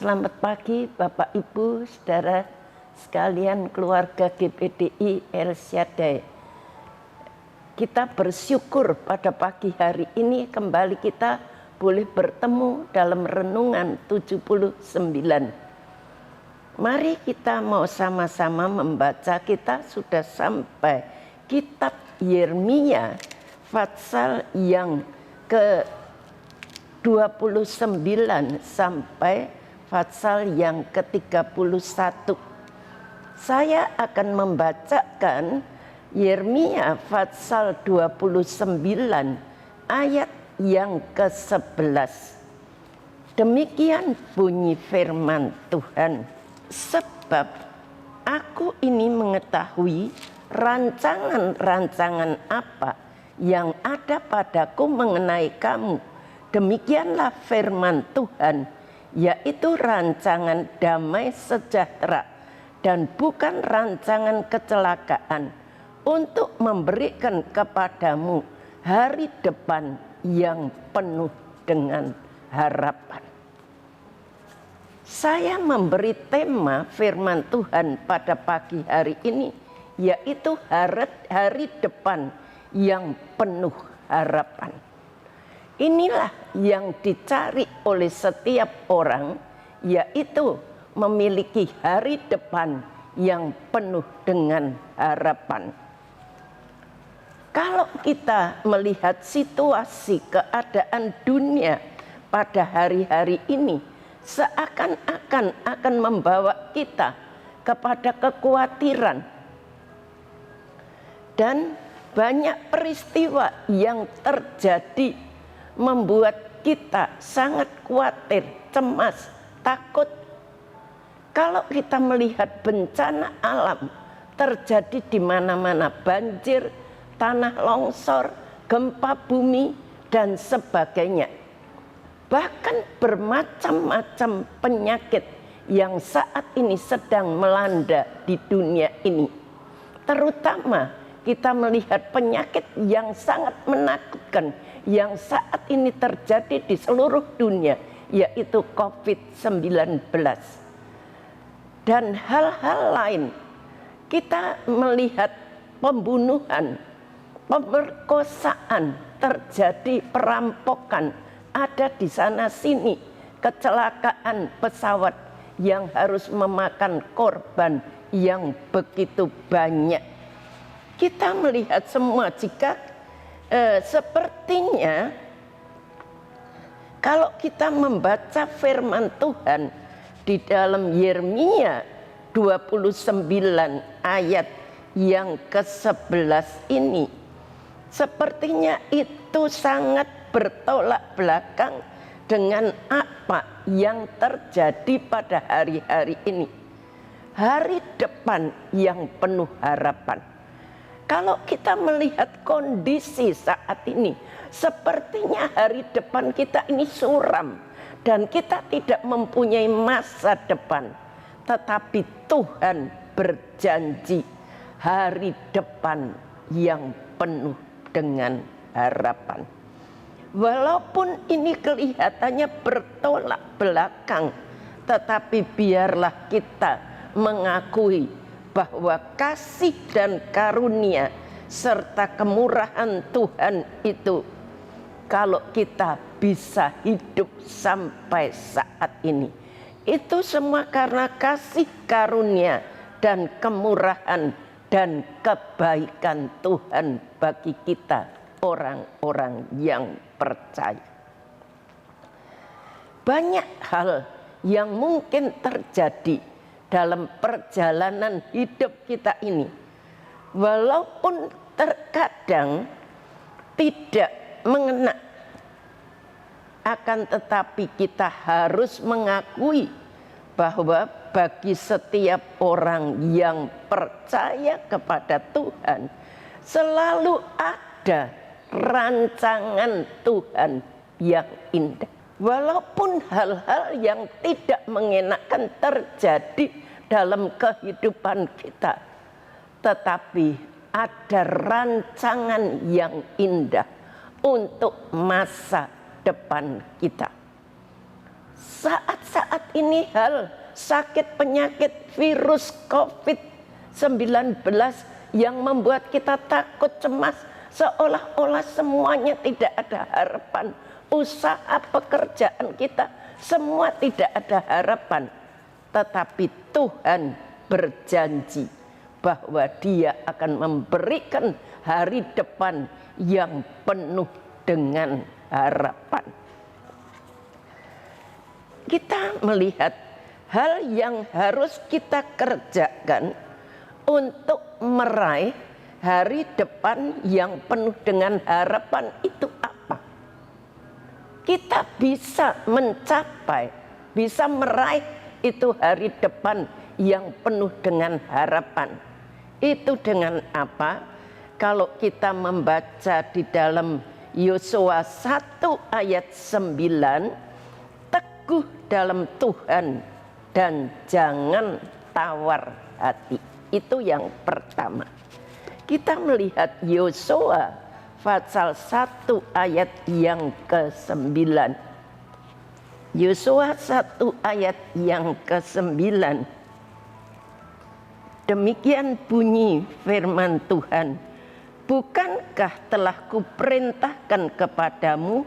Selamat pagi Bapak Ibu, saudara sekalian keluarga GPDI El Shaddai. Kita bersyukur pada pagi hari ini kembali kita boleh bertemu dalam renungan 79. Mari kita mau sama-sama membaca, kita sudah sampai kitab Yeremia pasal yang ke-29 sampai pasal yang ke-31. Saya akan membacakan Yeremia pasal 29 ayat yang ke-11. Demikian bunyi firman Tuhan. Sebab aku ini mengetahui rancangan-rancangan apa yang ada padaku mengenai kamu. Demikianlah firman Tuhan, yaitu rancangan damai sejahtera dan bukan rancangan kecelakaan, untuk memberikan kepadamu hari depan yang penuh dengan harapan. Saya memberi tema firman Tuhan pada pagi hari ini, yaitu hari depan yang penuh harapan. Inilah yang dicari oleh setiap orang, yaitu memiliki hari depan yang penuh dengan harapan. Kalau kita melihat situasi keadaan dunia pada hari-hari ini, seakan-akan akan membawa kita kepada kekhawatiran. Dan banyak peristiwa yang terjadi membuat kita sangat khawatir, cemas, takut. Kalau kita melihat bencana alam terjadi di mana-mana, banjir, tanah longsor, gempa bumi, dan sebagainya. Bahkan bermacam-macam penyakit yang saat ini sedang melanda di dunia ini. Terutama kita melihat penyakit yang sangat menakutkan yang saat ini terjadi di seluruh dunia, yaitu COVID-19. Dan hal-hal lain, kita melihat pembunuhan, pemerkosaan terjadi, perampokan ada di sana sini, kecelakaan pesawat yang harus memakan korban yang begitu banyak. Kita melihat semua, jika sepertinya kalau kita membaca firman Tuhan di dalam Yeremia 29 ayat yang ke-11 ini, sepertinya itu sangat bertolak belakang dengan apa yang terjadi pada hari-hari ini. Hari depan yang penuh harapan. Kalau kita melihat kondisi saat ini, sepertinya hari depan kita ini suram dan kita tidak mempunyai masa depan. Tetapi Tuhan berjanji hari depan yang penuh dengan harapan. Walaupun ini kelihatannya bertolak belakang, tetapi biarlah kita mengakui bahwa kasih dan karunia serta kemurahan Tuhan itu, kalau kita bisa hidup sampai saat ini, itu semua karena kasih karunia dan kemurahan dan kebaikan Tuhan bagi kita, orang-orang yang percaya. Banyak hal yang mungkin terjadi dalam perjalanan hidup kita ini, walaupun terkadang tidak mengena, akan tetapi kita harus mengakui bahwa bagi setiap orang yang percaya kepada Tuhan, selalu ada rancangan Tuhan yang indah. Walaupun hal-hal yang tidak mengenakan terjadi dalam kehidupan kita, tetapi ada rancangan yang indah untuk masa depan kita. saat ini hal sakit penyakit virus COVID-19 yang membuat kita takut, cemas, seolah-olah semuanya tidak ada harapan. Usaha pekerjaan kita semua tidak ada harapan. Tetapi Tuhan berjanji bahwa Dia akan memberikan hari depan yang penuh dengan harapan. Kita melihat hal yang harus kita kerjakan untuk meraih hari depan yang penuh dengan harapan itu apa? Kita bisa mencapai, bisa meraih itu hari depan yang penuh dengan harapan. Itu dengan apa? Kalau kita membaca di dalam Yosua 1 ayat 9, teguh dalam Tuhan dan jangan tawar hati. Itu yang pertama. Kita melihat Yosua pasal 1 ayat yang ke-9. Yosua 1 ayat yang ke-9. Demikian bunyi firman Tuhan. Bukankah telah kuperintahkan kepadamu,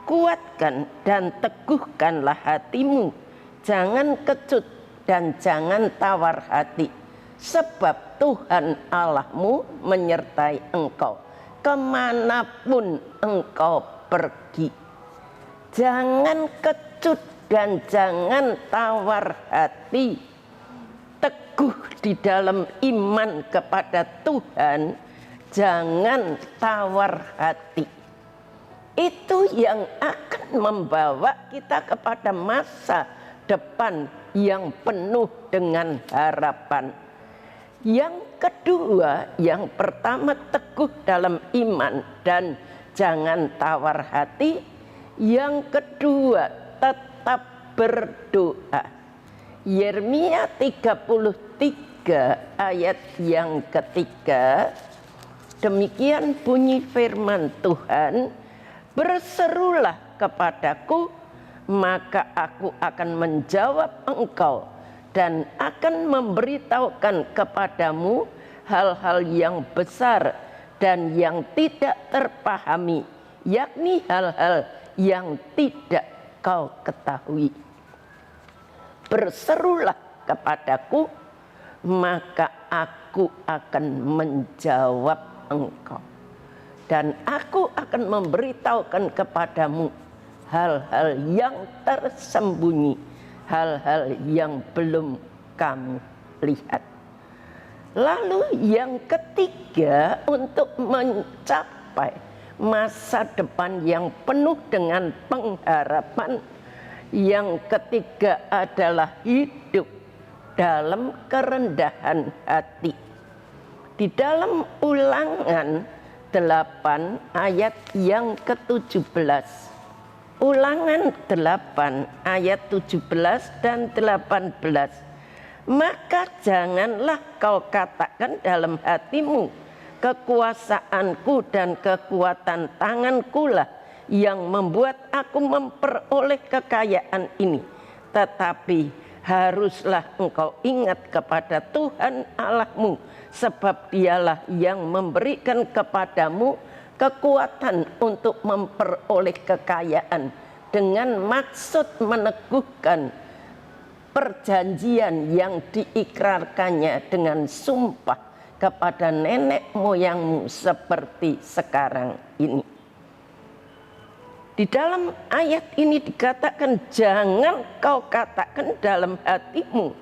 kuatkan dan teguhkanlah hatimu. Jangan kecut dan jangan tawar hati. Sebab Tuhan Allahmu menyertai engkau kemanapun engkau pergi. Jangan kecut dan jangan tawar hati. Teguh di dalam iman kepada Tuhan, jangan tawar hati. Itu yang akan membawa kita kepada masa depan yang penuh dengan harapan. Yang kedua, yang pertama teguh dalam iman dan jangan tawar hati. Yang kedua, tetap berdoa. Yeremia 33 ayat yang ketiga, demikian bunyi firman Tuhan, berserulah kepadaku, maka aku akan menjawab engkau dan akan memberitahukan kepadamu hal-hal yang besar dan yang tidak terpahami, yakni hal-hal yang tidak kau ketahui. Berserulah kepadaku, maka aku akan menjawab engkau. Dan aku akan memberitahukan kepadamu hal-hal yang tersembunyi, hal-hal yang belum kamu lihat. Lalu yang ketiga, untuk mencapai masa depan yang penuh dengan pengharapan, yang ketiga adalah hidup dalam kerendahan hati. Di dalam Ulangan 8 ayat yang ke-17. Ulangan 8 ayat 17 dan 18. Maka janganlah kau katakan dalam hatimu, kekuasaanku dan kekuatan tanganku lah yang membuat aku memperoleh kekayaan ini. Tetapi haruslah engkau ingat kepada Tuhan Allahmu, sebab Dialah yang memberikan kepadamu kekuatan untuk memperoleh kekayaan dengan maksud meneguhkan perjanjian yang diikrarkannya dengan sumpah kepada nenek moyangmu seperti sekarang ini. Di dalam ayat ini dikatakan, jangan kau katakan dalam hatimu,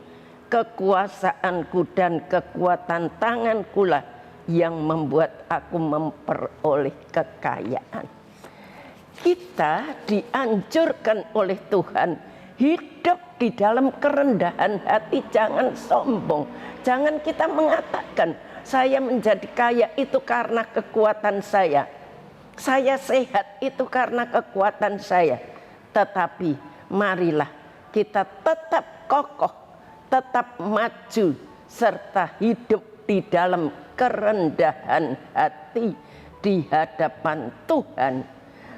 kekuasaanku dan kekuatan tanganku lah yang membuat aku memperoleh kekayaan. Kita dianjurkan oleh Tuhan hidup di dalam kerendahan hati, jangan sombong. Jangan kita mengatakan, saya menjadi kaya itu karena kekuatan saya. Saya sehat itu karena kekuatan saya. Tetapi marilah kita tetap kokoh, tetap maju, serta hidup di dalam kerendahan hati di hadapan Tuhan.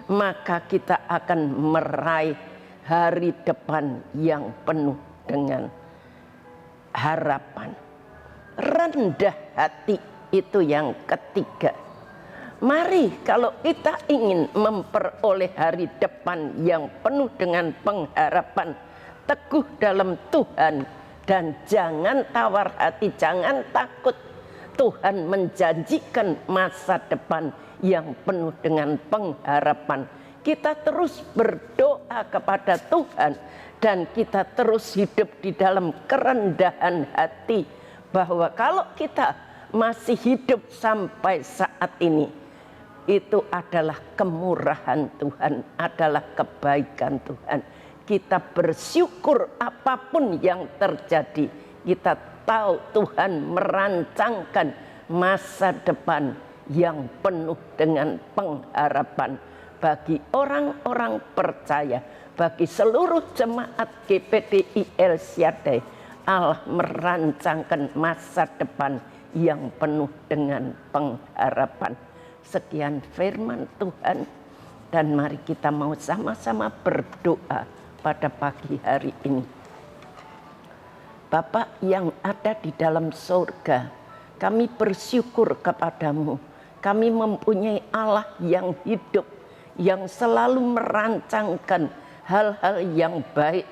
Maka kita akan meraih hari depan yang penuh dengan harapan. Rendah hati itu yang ketiga. Mari kalau kita ingin memperoleh hari depan yang penuh dengan pengharapan, teguh dalam Tuhan, dan jangan tawar hati, jangan takut. Tuhan menjanjikan masa depan yang penuh dengan pengharapan. Kita terus berdoa kepada Tuhan dan kita terus hidup di dalam kerendahan hati, bahwa kalau kita masih hidup sampai saat ini, itu adalah kemurahan Tuhan, adalah kebaikan Tuhan. Kita bersyukur apapun yang terjadi. Kita tahu Tuhan merancangkan masa depan yang penuh dengan pengharapan bagi orang-orang percaya, bagi seluruh jemaat GPDI El Shaddai. Allah merancangkan masa depan yang penuh dengan pengharapan. Sekian firman Tuhan, dan mari kita mau sama-sama berdoa pada pagi hari ini. Bapa yang ada di dalam surga, kami bersyukur kepadamu. Kami mempunyai Allah yang hidup, yang selalu merancangkan hal-hal yang baik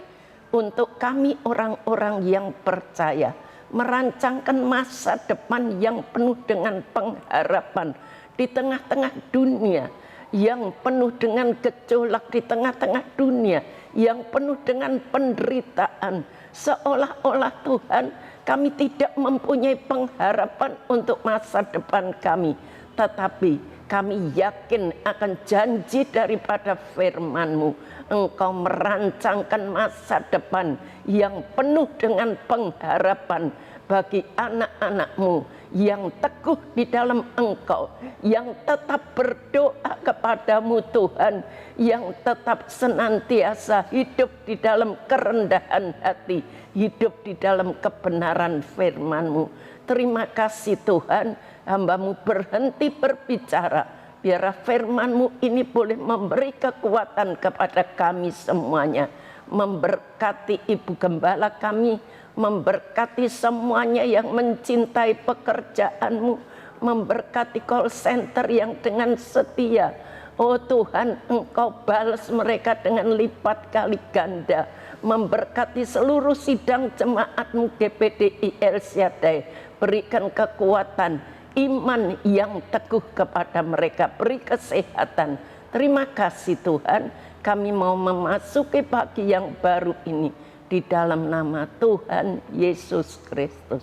untuk kami orang-orang yang percaya, merancangkan masa depan yang penuh dengan pengharapan di tengah-tengah dunia yang penuh dengan gejolak, di tengah-tengah dunia yang penuh dengan penderitaan. Seolah-olah Tuhan, kami tidak mempunyai pengharapan untuk masa depan kami, tetapi kami yakin akan janji daripada firman-Mu. Engkau merancangkan masa depan yang penuh dengan pengharapan bagi anak-anak-Mu yang teguh di dalam Engkau, yang tetap berdoa kepadamu Tuhan, yang tetap senantiasa hidup di dalam kerendahan hati, hidup di dalam kebenaran firman-Mu. Terima kasih Tuhan, hamba-Mu berhenti berbicara, biar firman-Mu ini boleh memberi kekuatan kepada kami semuanya, memberkati Ibu Gembala kami, memberkati semuanya yang mencintai pekerjaan-Mu, memberkati call center yang dengan setia. Oh Tuhan, Engkau balas mereka dengan lipat kali ganda. Memberkati seluruh sidang jemaat-Mu GPDI El Shaddai. Berikan kekuatan, iman yang teguh kepada mereka, beri kesehatan. Terima kasih Tuhan, kami mau memasuki pagi yang baru ini di dalam nama Tuhan Yesus Kristus.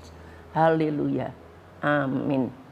Haleluya. Amin.